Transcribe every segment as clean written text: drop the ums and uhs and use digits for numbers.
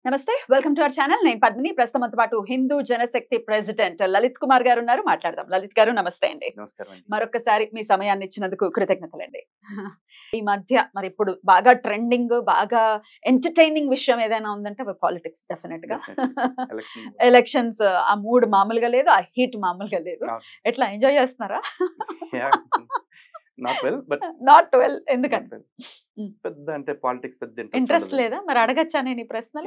నమస్తే, welcome to our channel. నేను పద్మిని. ప్రస్తుతంతో పాటు హిందూ జనశక్తి ప్రెసిడెంట్ లలిత్ కుమార్ గారు ఉన్నారు. మాట్లాడదాం. లలిత్ గారు నమస్తే అండి. నమస్కారం అండి. మరొకసారి మీ సమయాన్ని ఇచ్చినందుకు కృతజ్ఞతలండి. ఈ మధ్య మరి ఇప్పుడు బాగా ట్రెండింగ్, బాగా ఎంటర్టైనింగ్ విషయం ఏదైనా ఉందంటే పాలిటిక్స్. డెఫినెట్ గా ఎలక్షన్స్. ఆ మూడ్ మామూలుగా లేదు, ఆ హీట్ మామూలుగా లేదు. ఎట్లా ఎంజాయ్ చేస్తున్నారా? Not well. ఎందుకంటే పెద్ద అంటే పాలిటిక్స్ పెద్ద ఇంట్రెస్ట్ లేదా? మరి అడగచ్చా నేను ఈ ప్రశ్నలు?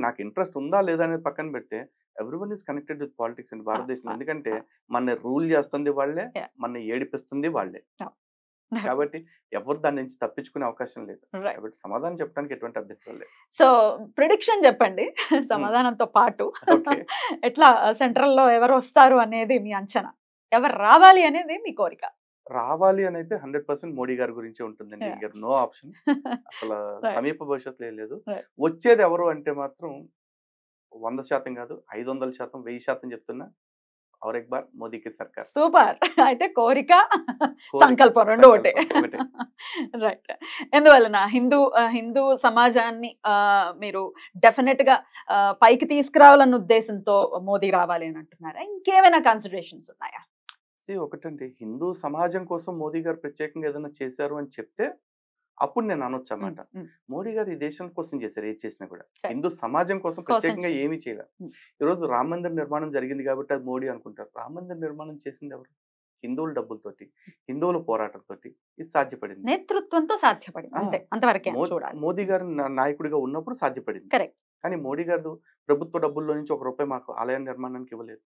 నాకు ఇంట్రెస్ట్ ఉందా లేదా అనేది పక్కన పెడితే everyone is connected with politics అండి భారతదేశంలో. ఎందుకంటే మన రూల్ చేస్తుంది వాళ్ళే, మన ఏడిపిస్తుంది వాళ్ళే. కాబట్టి ఎవరు దాని నుంచి తప్పించుకునే అవకాశం లేదు. కాబట్టి సమాధానం చెప్పడానికి ఎటువంటి అభ్యంతరం లేదు. సో ప్రిడిక్షన్ చెప్పండి సమాధానంతో పాటు. ఎట్లా సెంట్రల్ లో ఎవరు వస్తారు అనేది మీ అంచనా, ఎవరు రావాలి అనేది మీ కోరిక? రావాలి అని అయితే 100% మోడీ గారి గురించి ఉంటుందండి. No option. అసలు సమీప భవిష్యత్తులో లేదు. వచ్చేది ఎవరు అంటే మాత్రం 100% కాదు, 500%, 1000% చెప్తున్నా. और एक बार मोदी की सरकार. సూపర్. అయితే కోరిక, సంకల్పం రెండు ఒకటే. రైట్. ఎందువలన హిందూ సమాజాన్ని మీరు డెఫినెట్ గా పైకి తీసుకురావాలన్న ఉద్దేశంతో మోదీ రావాలి అని అంటున్నారా? ఇంకేమైనా కన్సిడరేషన్స్ ఉన్నాయా? ఒకటండి, హిందూ సమాజం కోసం మోదీ గారు ప్రత్యేకంగా ఏదైనా చేశారు అని చెప్తే అప్పుడు నేను అనొచ్చు అన్నమాట. మోడీ గారు ఈ దేశం కోసం చేశారు, ఏది చేసినా కూడా హిందూ సమాజం కోసం ప్రత్యేకంగా ఏమీ చేయలేదు. ఈరోజు రామ మందిర్ నిర్మాణం జరిగింది కాబట్టి అది మోడీ అనుకుంటారు. రామ మందిర్ నిర్మాణం చేసింది ఎవరు? హిందువుల డబ్బులతోటి, హిందువుల పోరాటంతో ఇది సాధ్యపడింది. నేతృత్వంతో సాధ్యపడింది. అంతే, అంతవరకే. మోదీ గారు నాయకుడిగా ఉన్నప్పుడు సాధ్యపడింది. కరెక్ట్. కానీ మోడీ గారు ప్రభుత్వ డబ్బుల్లో నుంచి ₹1 మాకు ఆలయ నిర్మాణానికి ఇవ్వలేదు.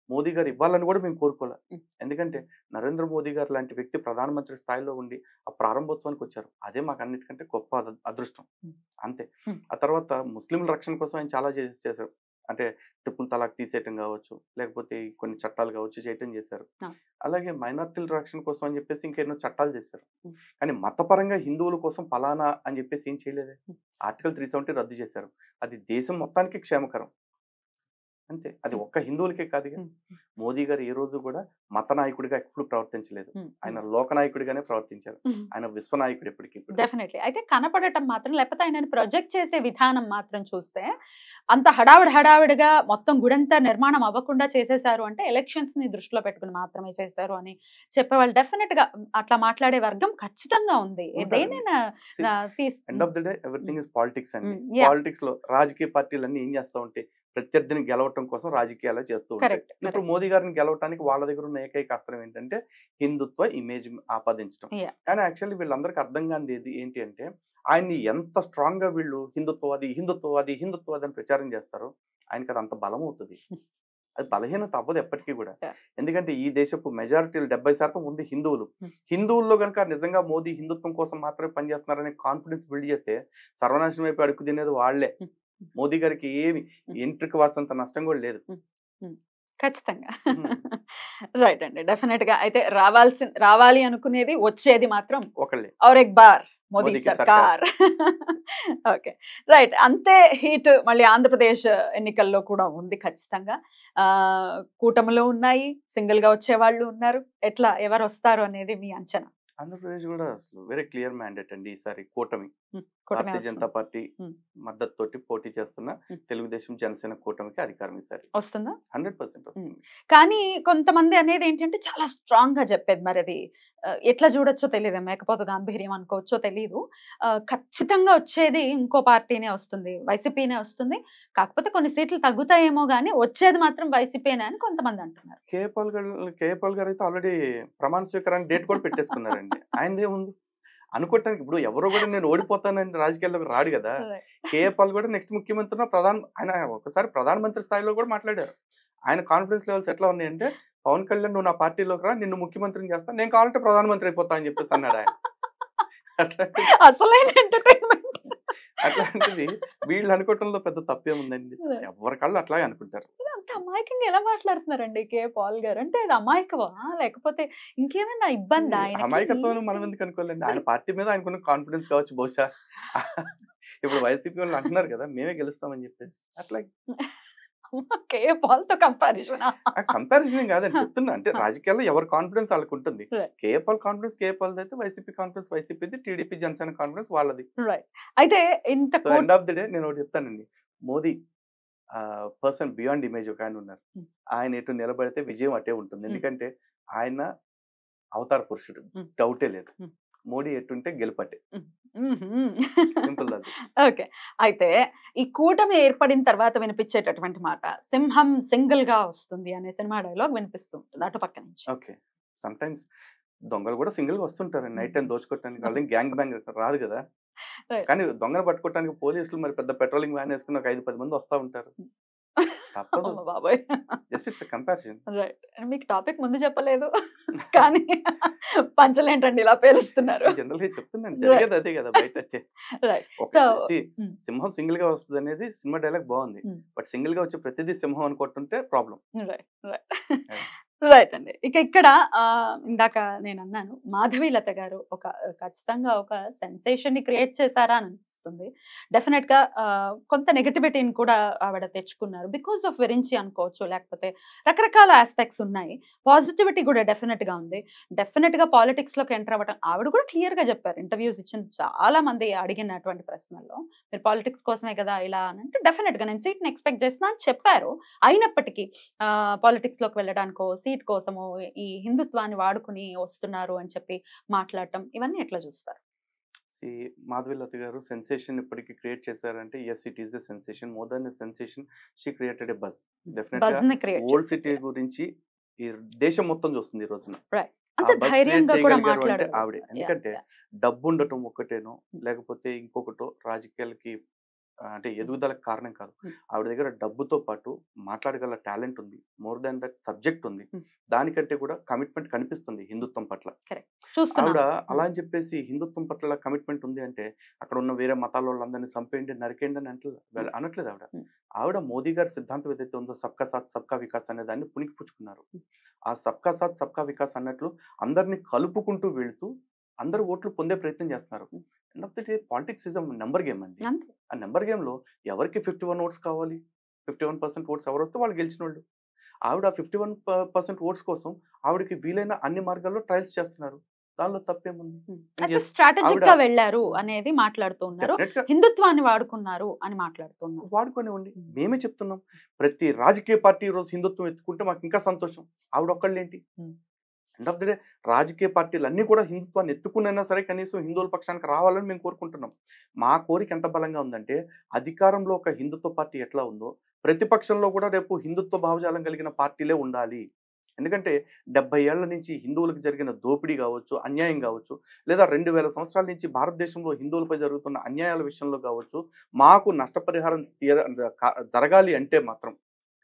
మోదీ గారు ఇవ్వాలని కూడా మేము కోరుకోలేదు. ఎందుకంటే నరేంద్ర మోదీ గారు లాంటి వ్యక్తి ప్రధానమంత్రి స్థాయిలో ఉండి ఆ ప్రారంభోత్సవానికి వచ్చారు. అదే మాకు అన్నిటికంటే గొప్ప అదృష్టం. అంతే. ఆ తర్వాత ముస్లింల రక్షణ కోసం ఆయన చాలా చేశారు. అంటే ట్రిపుల్ తలాక్ తీసేయటం కావచ్చు, లేకపోతే కొన్ని చట్టాలు కావచ్చు చేయటం చేశారు. అలాగే మైనార్టీల రక్షణ కోసం అని చెప్పేసి ఇంకెన్నో చట్టాలు చేశారు. కానీ మతపరంగా హిందువుల కోసం ఫలానా అని చెప్పేసి ఏం చేయలేదే. ఆర్టికల్ 370 రద్దు చేశారు. అది దేశం మొత్తానికి క్షేమకరం. అంతే. అది ఒక్క హిందువులకే కాదు. మోదీ గారు ఏ రోజు కూడా మత నాయకుడిగా ఎప్పుడు ప్రవర్తించలేదు. ఆయన లోక నాయకుడిగానే ప్రవర్తించారు. ఆయన విశ్వనాయకుడు ఎప్పటికీ. డెఫినెట్లీ. అయితే కనపడటం మాత్రం, లేకపోతే ఆయన ప్రొజెక్ట్ చేసే విధానం మాత్రం చూస్తే అంత హడావిడిగా మొత్తం గుడంతా నిర్మాణం అవ్వకుండా చేసేశారు అంటే ఎలక్షన్స్ ని దృష్టిలో పెట్టుకుని మాత్రమే చేశారు అని చెప్పేవాళ్ళు డెఫినెట్ గా అట్లా మాట్లాడే వర్గం ఖచ్చితంగా ఉంది. ఏదైనా end of the day everything is politics అండి. పాలిటిక్స్ లో రాజకీయ పార్టీలన్నీ ఏం చేస్తా ఉంటాయి, ప్రత్యర్థిని గెలవటం కోసం రాజకీయాలు చేస్తూ ఉంటాయి. ఇప్పుడు మోదీ గారిని గెలవటానికి వాళ్ళ దగ్గర ఉన్న ఏకైక అస్త్రం ఏంటంటే హిందుత్వ ఇమేజ్ ఆపాదించడం. కానీ యాక్చువల్లీ వీళ్ళందరికీ అర్థం కానిది ఏంటి అంటే ఆయన్ని ఎంత స్ట్రాంగ్ గా వీళ్ళు హిందుత్వవాది అని ప్రచారం చేస్తారో ఆయనకి అది అంత బలం అవుతుంది. అది బలహీనత అవ్వదు ఎప్పటికీ కూడా. ఎందుకంటే ఈ దేశపు మెజారిటీలు 70% ఉంది హిందువులు. హిందువుల్లో కనుక నిజంగా మోదీ హిందుత్వం కోసం మాత్రమే పనిచేస్తున్నారనే కాన్ఫిడెన్స్ బిల్డ్ చేస్తే సర్వనాశనం వైపు అడుగు తినేది వాళ్లే. మోదీ గారికి ఏమి ఎంట్రికి వాసంత నష్టం కూడా లేదు. ఖచ్చితంగా. రైట్ అండి. డెఫినెట్ గా అయితే రావాలి అనుకునేది వచ్చేది మాత్రం ఒకళ్ళే. ఔర్ ఎక్ బార్ మోదీ సర్కార్. Okay, right. అంతే హీట్ మళ్ళీ ఆంధ్రప్రదేశ్ ఎన్నికల్లో కూడా ఉంది ఖచ్చితంగా. కూటమిలో ఉన్నాయి, సింగిల్ గా వచ్చే వాళ్ళు ఉన్నారు. ఎట్లా ఎవరు వస్తారు అనేది మీ అంచనా? ఆంధ్రప్రదేశ్ కూడా అసలు వెరీ క్లియర్ మ్యాండేట్ అండి. ఈసారి కూటమి, భారతీయ జనతా పార్టీ మద్దతు తోటి పోటీ చేస్తున్న తెలుగుదేశం జనసేన కూటమికి అధికారం ఈసారి వస్తుందా? 100% వస్తుంది. కానీ కొంతమంది అనేది ఏంటంటే చాలా స్ట్రాంగ్ గా చెప్పేది, మరి అది ఎట్లా చూడొచ్చో తెలియదు, మేకపోతే గాంభీర్యం అనుకోవచ్చో తెలియదు. ఖచ్చితంగా వచ్చేది ఇంకో పార్టీనే వస్తుంది, వైసీపీనే వస్తుంది. కాకపోతే కొన్ని సీట్లు తగ్గుతాయేమో గానీ వచ్చేది మాత్రం వైసీపీనే అని కొంతమంది అంటున్నారు. కేపాల్ గారు అయితే ఆల్రెడీ ప్రమాణ స్వీకారానికి డేట్ కూడా పెట్టేసుకున్నారండి. ఆయనదేముంది అనుకోవటానికి. ఇప్పుడు ఎవరో కూడా నేను ఓడిపోతానని రాజకీయాల్లోకి రాడు కదా. కేపాల్ కూడా నెక్స్ట్ ముఖ్యమంత్రి ఆయన ఒకసారి ప్రధానమంత్రి స్థాయిలో కూడా మాట్లాడారు. ఆయన కాన్ఫిడెన్స్ లెవెల్స్ ఎట్లా ఉన్నాయంటే, పవన్ కళ్యాణ్ నువ్వు నా పార్టీలోకి రా, నిన్ను ముఖ్యమంత్రిని చేస్తా, నేను కావాలంటే ప్రధానమంత్రి అయిపోతా అని చెప్పేసి అన్నాడు ఆయన. అట్లాంటిది వీళ్ళు అనుకోవటంలో పెద్ద తప్పేముందండి. ఎవరికళ్ళు అట్లాగే అనుకుంటారు. అంత అమాయకంగా ఎలా మాట్లాడుతున్నారండి కే పాల్ గారు? అంటే అది అమాయకమా లేకపోతే ఇంకేమైనా ఇబ్బంది? అమాయకత్వం మనం ఎందుకు అనుకోలేండి. ఆయన పార్టీ మీద ఆయనకున్న కాన్ఫిడెన్స్ కావచ్చు బహుశా. ఇప్పుడు వైసీపీ వాళ్ళు అంటున్నారు కదా మేమే గెలుస్తామని చెప్పేసి. అట్లాగే కేఏ పాల్ తో కంపారిజన్. కంపారిజన్ కాదని చెప్తున్నా. అంటే రాజకీయాల్లో ఎవరి కాన్ఫిడెన్స్ వాళ్ళకి ఉంటుంది. K A Paul confidence K A Paul అయితే, వైసీపీ కాన్ఫిడెన్స్ వైసీపీది, టీడీపీ జనసేన కాన్ఫిడెన్స్ వాళ్ళది. రైట్. అయితే ఇంత so end of the day నేను ఒకటి చెప్తానండి. మోదీ పర్సన్ బియాండ్ ఇమేజ్ ఒక ఆయన ఉన్నారు. ఆయన ఎటు నిలబడితే విజయం అటే ఉంటుంది. ఎందుకంటే ఆయన అవతార పురుషుడు, డౌటే లేదు. మోడీ ఎటుంటే గెలుపట్టే. Simple logic. ఓకే. అయితే ఈ కూటమి ఏర్పడిన తర్వాత వినిపించేటటువంటి మాట సింహం సింగిల్ గా వస్తుంది అనే సినిమా డైలాగ్ వినిపిస్తూ ఉంటుంది అటు పక్క నుంచి. ఓకే. సమ్ టైమ్స్ దొంగలు కూడా సింగిల్ గా వస్తుంటారు నైట్ టైం దోచుకోవటానికి. వాళ్ళని గ్యాంగ్ బ్యాంగ్ రాదు కదా. కానీ దొంగను పట్టుకోవడానికి పోలీసులు మరి పెద్ద పెట్రోలింగ్ వ్యాన్ వేసుకుని ఒక 5-10 మంది వస్తా ఉంటారు. తప్పదు. బాబాయ్. Just it's comparison. రైట్. మీకు టాపిక్ ముందు చెప్పలేదు కానీ పంచలేంటండి ఇలా పేరుస్తున్నారు. జనరల్ గా చెప్తున్నాను, జరిగేది అదే కదా బయట. సింహం సింగిల్ గా వస్తుంది అనేది సినిమా డైలాగ్ బాగుంది. బట్ సింగిల్ గా వచ్చే ప్రతిదీ సింహం అనుకుంటుంటే ప్రాబ్లం. రైట్ అండి. ఇక ఇక్కడ ఇందాక నేను అన్నాను, మాధవీలత గారు ఒక ఖచ్చితంగా ఒక సెన్సేషన్ ని క్రియేట్ చేశారా అని అనిపిస్తుంది. డెఫినెట్ గా కొంత నెగటివిటీని కూడా ఆవిడ తెచ్చుకున్నారు. బికాస్ ఆఫ్ విరించి అనుకోవచ్చు, లేకపోతే రకరకాల ఆస్పెక్ట్స్ ఉన్నాయి. పాజిటివిటీ కూడా డెఫినెట్ గా ఉంది. డెఫినెట్ గా పాలిటిక్స్ లోకి ఎంటర్ అవ్వడం ఆవిడ కూడా క్లియర్ గా చెప్పారు. ఇంటర్వ్యూస్ ఇచ్చిన చాలా మంది అడిగినటువంటి ప్రశ్నల్లో మీరు పాలిటిక్స్ కోసమే కదా ఇలా అని అంటే, డెఫినెట్ గా నేను సీట్ ని ఎక్స్పెక్ట్ చేస్తున్నా అని చెప్పారు. అయినప్పటికీ పాలిటిక్స్ లోకి వెళ్ళడానికో సీట్ కోసము ఈ హిందుత్వాన్ని వాడుకుని వస్తున్నారు అని చెప్పి మాట్లాడటం, ఇవన్నీ ఎట్లా చూస్తారు? మాధవీలత గారు సెన్సేషన్ ఇప్పటికి క్రియేట్ చేశారంటే, yes, it is a sensation. More than a sensation, she created a buzz. Definitely old city గురించి ఈ దేశం మొత్తం చూస్తుంది ఈ రోజున. అంత ధైర్యంగా కూడా మాట్లాడారు ఆవిడే. ఎందుకంటే డబ్బు ఉండటం ఒక్కటేనో లేకపోతే ఇంకొకటో రాజకీయాలకి అంటే ఎదుగుదలకు కారణం కాదు. ఆవిడ దగ్గర డబ్బుతో పాటు మాట్లాడగల టాలెంట్ ఉంది. మోర్ దాన్ దట్ సబ్జెక్ట్ ఉంది. దానికంటే కూడా కమిట్మెంట్ కనిపిస్తుంది హిందుత్వం పట్ల. ఆవిడ అలా అని చెప్పేసి హిందుత్వం పట్ల కమిట్మెంట్ ఉంది అంటే అక్కడ ఉన్న వేరే మతాల వాళ్ళందరినీ చంపేయండి, నరికేయండి అని అనట్లేదు ఆవిడ. ఆవిడ మోదీ గారి సిద్ధాంతం ఏదైతే ఉందో సబ్కా సాత్ సబ్కా వికాస్ అనే దాన్ని పుణికి పుచ్చుకున్నారు. ఆ సబ్కా సాత్ సబ్కా వికాస్ అన్నట్లు అందరినీ కలుపుకుంటూ వెళుతూ అందరూ ఓట్లు పొందే ప్రయత్నం చేస్తున్నారు. End of the day politics is number game అండి. ఆ నెంబర్ గేమ్ లో ఎవరికి 51 ఓట్స్ కావాలి, 51% ఓట్స్ ఎవరు వస్తే వాళ్ళు గెలిచిన వాళ్ళు. ఆవిడ 51% ఓట్స్ కోసం ఆవిడకి వీలైన అన్ని మార్గాల్లో ట్రయల్స్ చేస్తున్నారు. దానిలో తప్పేముంది? స్ట్రాటజిక్ గా వెళ్ళారు అనేది మాట్లాడుతున్నారు. హిందుత్వాన్ని వాడుకున్నారు అని మాట్లాడుతున్నారు. వాడుకోనివ్వండి, మేమే చెప్తున్నాం. ప్రతి రాజకీయ పార్టీ ఈ రోజు హిందుత్వం ఎత్తుకుంటే మాకు ఇంకా సంతోషం. ఆవిడ ఒక్కళ్ళేంటి? ఎండ్ ఆఫ్ ది డే రాజకీయ పార్టీలు అన్నీ కూడా హిందుత్వాన్ని ఎత్తుకున్నైనా సరే కనీసం హిందువుల పక్షానికి రావాలని మేము కోరుకుంటున్నాం. మా కోరిక ఎంత బలంగా ఉందంటే, అధికారంలో ఒక హిందుత్వ పార్టీ ఎట్లా ఉందో ప్రతిపక్షంలో కూడా రేపు హిందుత్వ భావజాలం కలిగిన పార్టీలే ఉండాలి. ఎందుకంటే 70 ఏళ్ల నుంచి హిందువులకు జరిగిన దోపిడీ కావచ్చు, అన్యాయం కావచ్చు, లేదా 2000 సంవత్సరాల నుంచి భారతదేశంలో హిందువులపై జరుగుతున్న అన్యాయాల విషయంలో కావచ్చు, మాకు నష్టపరిహారం జరగాలి అంటే మాత్రం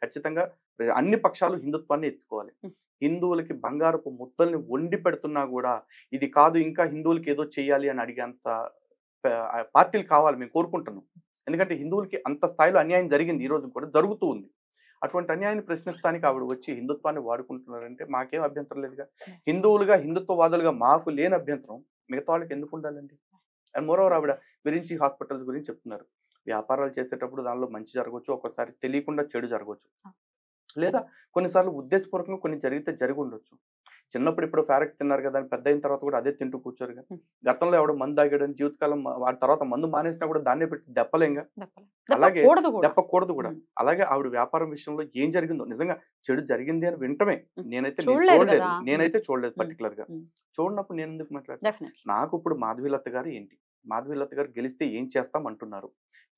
ఖచ్చితంగా అన్ని పక్షాలు హిందుత్వాన్ని ఎత్తుకోవాలి. హిందువులకి బంగారపు ముద్దల్ని వండి పెడుతున్నా కూడా ఇది కాదు, ఇంకా హిందువులకి ఏదో చెయ్యాలి అని అడిగేంత పార్టీలు కావాలి మేము కోరుకుంటున్నాం. ఎందుకంటే హిందువులకి అంత స్థాయిలో అన్యాయం జరిగింది, ఈ రోజు కూడా జరుగుతూ ఉంది. అటువంటి అన్యాయాన్ని ప్రశ్నిస్తానికి ఆవిడ వచ్చి హిందుత్వాన్ని వాడుకుంటున్నారంటే మాకేం అభ్యంతరం లేదుగా. హిందువులుగా హిందుత్వవాదులుగా మాకు లేని అభ్యంతరం మిగతా వాళ్ళకి ఎందుకు ఉండాలండి? అండ్ మోరోవర్ ఆవిడ గురించి హాస్పిటల్స్ గురించి చెప్తున్నారు. వ్యాపారాలు చేసేటప్పుడు దానిలో మంచి జరగవచ్చు, ఒక్కోసారి తెలియకుండా చెడు జరగవచ్చు, లేదా కొన్నిసార్లు ఉద్దేశపూర్వకంగా కొన్ని జరిగితే జరిగి ఉండొచ్చు. చిన్నప్పుడు ఇప్పుడు ఫారెక్స్ తిన్నారు కదా అని పెద్ద అయిన తర్వాత కూడా అదే తింటూ కూర్చోరుగా. గతంలో ఎవడో మందు తాగాడని జీవితకాలం వాడి తర్వాత మందు మానేసినా కూడా దాన్నే పెట్టి దెప్పలేంగా. అలాగే దెప్పకూడదు కూడా. అలాగే ఆవిడ వ్యాపారం విషయంలో ఏం జరిగిందో నిజంగా చెడు జరిగింది అని వింటమే నేనైతే చూడలేదు పర్టికులర్ గా. చూడనప్పుడు నేను ఎందుకు మాట్లాడతాను? నాకు ఇప్పుడు మాధవీలత గారు ఏంటి, మాధవీలత గారు గెలిస్తే ఏం చేస్తాం అంటున్నారు.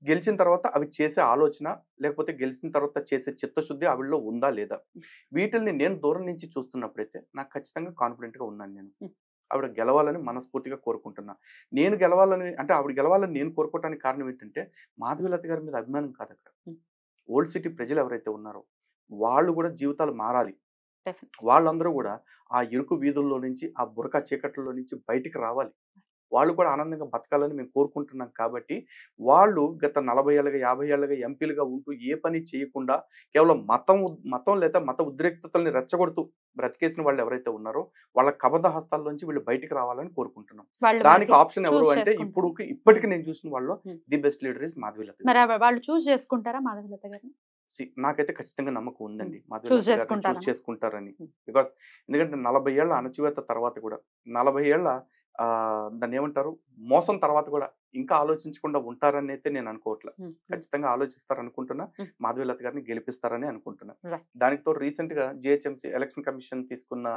గెలిచిన తర్వాత అవి చేసే ఆలోచన లేకపోతే గెలిచిన తర్వాత చేసే చిత్తశుద్ధి ఆవిడలో ఉందా లేదా, వీటిల్ని నేను దూరం నుంచి చూస్తున్నప్పుడైతే నాకు ఖచ్చితంగా కాన్ఫిడెంట్ గా ఉన్నాను. నేను ఆవిడ గెలవాలని మనస్ఫూర్తిగా కోరుకుంటున్నా. నేను గెలవాలని అంటే ఆవిడ గెలవాలని నేను కోరుకోవడానికి కారణం ఏంటంటే మాధవీలత గారి మీద అభిమానం కాదు. అక్కడ ఓల్డ్ సిటీ ప్రజలు ఎవరైతే ఉన్నారో వాళ్ళు కూడా జీవితాలు మారాలి. వాళ్ళందరూ కూడా ఆ ఇరుకు వీధుల్లో నుంచి ఆ బురక చీకట్లలో నుంచి బయటికి రావాలి. వాళ్ళు కూడా ఆనందంగా బతకాలని మేము కోరుకుంటున్నాం. కాబట్టి వాళ్ళు గత 40 ఏళ్ళగా 50 ఏళ్ళగా ఎంపీలుగా ఉంటూ ఏ పని చేయకుండా కేవలం మతం లేదా మత ఉద్రిక్తతల్ని రెచ్చగొడుతూ బ్రతికేసిన వాళ్ళు ఎవరైతే ఉన్నారో వాళ్ళ కబద్ధ హస్తాల్లోంచి వీళ్ళు బయటికి రావాలని కోరుకుంటున్నాం. దానికి ఆప్షన్ ఎవరు అంటే ఇప్పటికి నేను చూసిన వాళ్ళు the best leader is Madhavi Latha. మరి వాళ్ళు చూస్ చేసుకుంటారా మాధవీలత గారిని? నాకైతే ఖచ్చితంగా నమ్మకం ఉందండి చూస్ చూస్ చేసుకుంటారని. బికాస్ ఎందుకంటే 40 ఏళ్ల అణచివేత తర్వాత కూడా 40 ఏళ్ల దాన్ని ఏమంటారు మోసం తర్వాత కూడా ఇంకా ఆలోచించకుండా ఉంటారని అయితే నేను అనుకోవట్లే. ఖచ్చితంగా ఆలోచిస్తారనుకుంటున్నా. మాధవీలత గారిని గెలిపిస్తారని అనుకుంటున్నా. దానికి తోడు రీసెంట్ గా జిహెచ్ఎంసీ ఎలక్షన్ కమిషన్ తీసుకున్న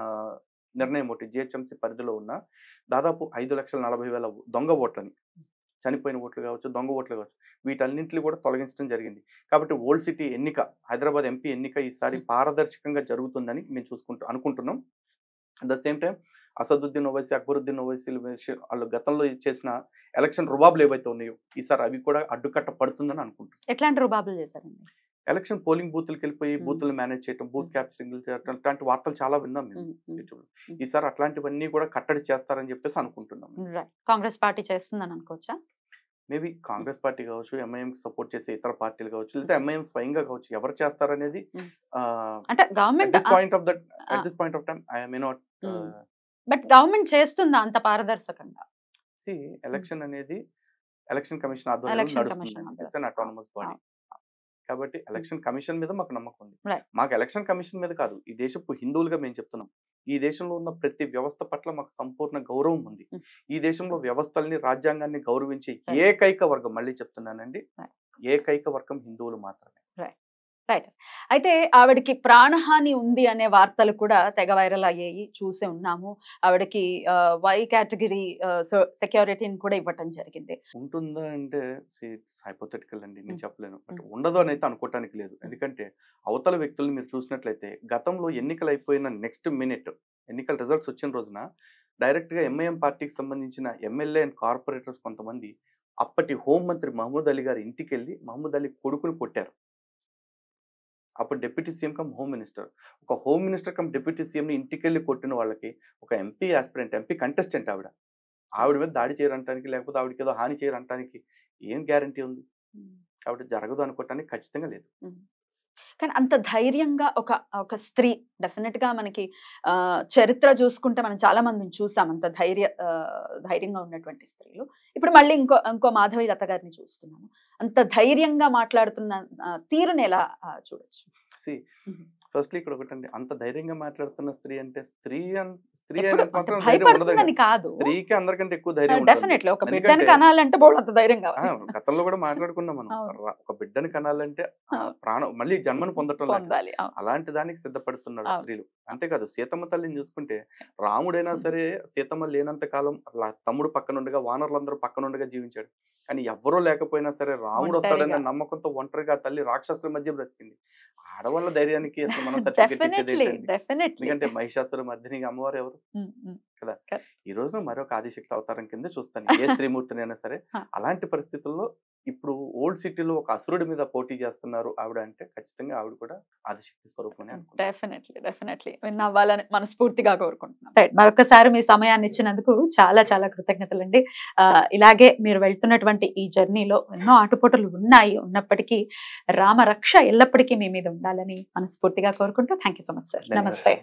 నిర్ణయం ఒకటి, జిహెచ్ఎంసీ పరిధిలో ఉన్న దాదాపు 5,40,000 దొంగ ఓట్లని, చనిపోయిన ఓట్లు కావచ్చు, దొంగ ఓట్లు కావచ్చు, వీటన్నింటిని కూడా తొలగించడం జరిగింది. కాబట్టి ఓల్డ్ సిటీ ఎన్నిక, హైదరాబాద్ ఎంపీ ఎన్నిక ఈసారి పారదర్శకంగా జరుగుతుందని మేము అనుకుంటున్నాం. At the same time Asaduddin Owaisi, Akbaruddin Owaisi వాళ్ళు గతంలో చేసిన ఎలక్షన్ రుబాబులు ఏవైతే ఉన్నాయో ఈసారి అవి కూడా అడ్డుకట్ట పడుతుందని అనుకుంటున్నాం. ఎట్లాంటి రుబాబులు చేశారండి? ఎలక్షన్ పోలింగ్ బూత్లకు వెళ్ళిపోయి బూత్లు మేనేజ్ చేయడం, బూత్ క్యాప్చరింగ్ చేయడం, అట్లాంటి వార్తలు చాలా విన్నాం మేము యూట్యూబ్. ఈసారి అట్లాంటివన్నీ కూడా కట్టడి చేస్తారని చెప్పేసి అనుకుంటున్నాం. కాంగ్రెస్ పార్టీ చేస్తుందని అనుకోవచ్చా? మేబీ కాంగ్రెస్ పార్టీ కావచ్చు, ఎంఐఎం సపోర్ట్ చేసే ఇతర పార్టీలు కావచ్చు, లేదా ఎంఐఎం స్వయంగా కావచ్చు, ఎవరు చేస్తారనేది అంటే government at this point of time I may not. But government చేస్తుందా అంత పారదర్శకంగా? ఎలక్షన్ అనేది ఎలక్షన్ కమిషన్ ఆధ్వర్యంలో నడుస్తుంది. It's an autonomous body. కాబట్టి ఎలక్షన్ కమిషన్ మీద మాకు నమ్మకం ఉంది. మాకు ఎలక్షన్ కమిషన్ మీద కాదు, ఈ దేశపు హిందువులుగా మేము చెప్తున్నాం, ఈ దేశంలో ఉన్న ప్రతి వ్యవస్థ పట్ల మాకు సంపూర్ణ గౌరవం ఉంది. ఈ దేశంలో వ్యవస్థల్ని, రాజ్యాంగాన్ని గౌరవించే ఏకైక వర్గం, మళ్ళీ చెప్తున్నానండి, ఏకైక వర్గం హిందువులు మాత్రమే. రైట్. అయితే ఆవిడకి ప్రాణహాని ఉంది అనే వార్తలు కూడా తెగ వైరల్ అయ్యాయి, చూసే ఉన్నాము. ఆవిడకి వై కేటగిరీ సెక్యూరిటీని కూడా ఇవ్వటం జరిగింది. ఉంటుందా అంటే హైపోథెటికల్ అండి, నేను చెప్పలేను. బట్ ఉండదు అని అయితే అనుకోవటానికి లేదు. ఎందుకంటే అవతల వ్యక్తులను మీరు చూసినట్లయితే గతంలో ఎన్నికలు అయిపోయిన నెక్స్ట్ మినిట్, ఎన్నికల రిజల్ట్స్ వచ్చిన రోజున డైరెక్ట్ గా ఎంఐఎం పార్టీకి సంబంధించిన ఎమ్మెల్యే అండ్ కార్పొరేటర్స్ కొంతమంది అప్పటి హోంమంత్రి మహమూద్ అలీ గారి ఇంటికి వెళ్ళి మహమూద్ అలీ కొడుకుని కొట్టారు. అప్పుడు deputy CM come home minister. ఒక హోమ్ మినిస్టర్ కమ్ డిప్యూటీ సీఎంని ఇంటికి వెళ్ళి కొట్టిన వాళ్ళకి ఒక ఎంపీ ఆస్పిరెంట్, ఎంపీ కంటెస్టెంట్ ఆవిడ మీద దాడి చేయరంటానికి, లేకపోతే ఆవిడకి ఏదో హాని చేయరంటానికి ఏం గ్యారంటీ ఉంది? కాబట్టి జరగదు అనుకోవటానికి ఖచ్చితంగా లేదు. కానీ అంత ధైర్యంగా ఒక స్త్రీ, డెఫినెట్ గా మనకి చరిత్ర చూసుకుంటే మనం చాలా మందిని చూసాం అంత ధైర్యంగా ఉన్నటువంటి స్త్రీలు. ఇప్పుడు మళ్ళీ ఇంకో మాధవీలత గారిని చూస్తున్నాము. అంత ధైర్యంగా మాట్లాడుతున్న తీరుని ఎలా చూడొచ్చు? ఫస్ట్లీ ఇక్కడ ఒకటండి, అంత ధైర్యంగా మాట్లాడుతున్న స్త్రీ అంటే స్త్రీకి అందరికంటే ఎక్కువ ధైర్యం. గతంలో కూడా మాట్లాడుకున్నాం మనం, ఒక బిడ్డని కనాలంటే ప్రాణం, మళ్ళీ జన్మను పొందటం, అలాంటి దానికి సిద్ధపడుతున్నాడు స్త్రీలు. అంతేకాదు సీతమ్మ తల్లిని చూసుకుంటే, రాముడైనా సరే సీతమ్మ లేనంత కాలం తమ్ముడు పక్కనుండగా, వానరులందరూ పక్కనుండగా జీవించాడు. కానీ ఎవరూ లేకపోయినా సరే రాముడు వస్తాడన్న నమ్మకంతో ఒంటరిగా తల్లి రాక్షసుల మధ్య బ్రతికింది. ఆడవాళ్ళ ధైర్యానికి అసలు మనం సర్టిఫికెట్ ఇచ్చేది ఎందుకంటే మహిషాసుర మర్దిని అమ్మవారు ఎవరు కదా. ఈ రోజున మరొక ఆదిశక్తి అవతారం కింద చూస్తాను ఏ స్త్రీమూర్తినైనా సరే. అలాంటి పరిస్థితుల్లో ఇప్పుడు ఓల్డ్ సిటీలో ఒక అసురుడి మీద పోటీ చేస్తున్నారు ఆవిడ అంటే ఖచ్చితంగా ఆవిడ కూడా ఆదిశక్తి స్వరూపమే. డెఫినెట్లీ విన్ అవ్వాలని మనస్ఫూర్తిగా కోరుకుంటున్నాం. మరొకసారి మీ సమయాన్ని ఇచ్చినందుకు చాలా చాలా కృతజ్ఞతలండి. ఇలాగే మీరు వెళ్తున్నటువంటి ఈ జర్నీలో ఎన్నో ఆటుపోటలు ఉన్నప్పటికీ రామరక్ష ఎల్లప్పటికీ మీ మీద ఉండాలని మనస్ఫూర్తిగా కోరుకుంటూ thank you so much sir. నమస్తే.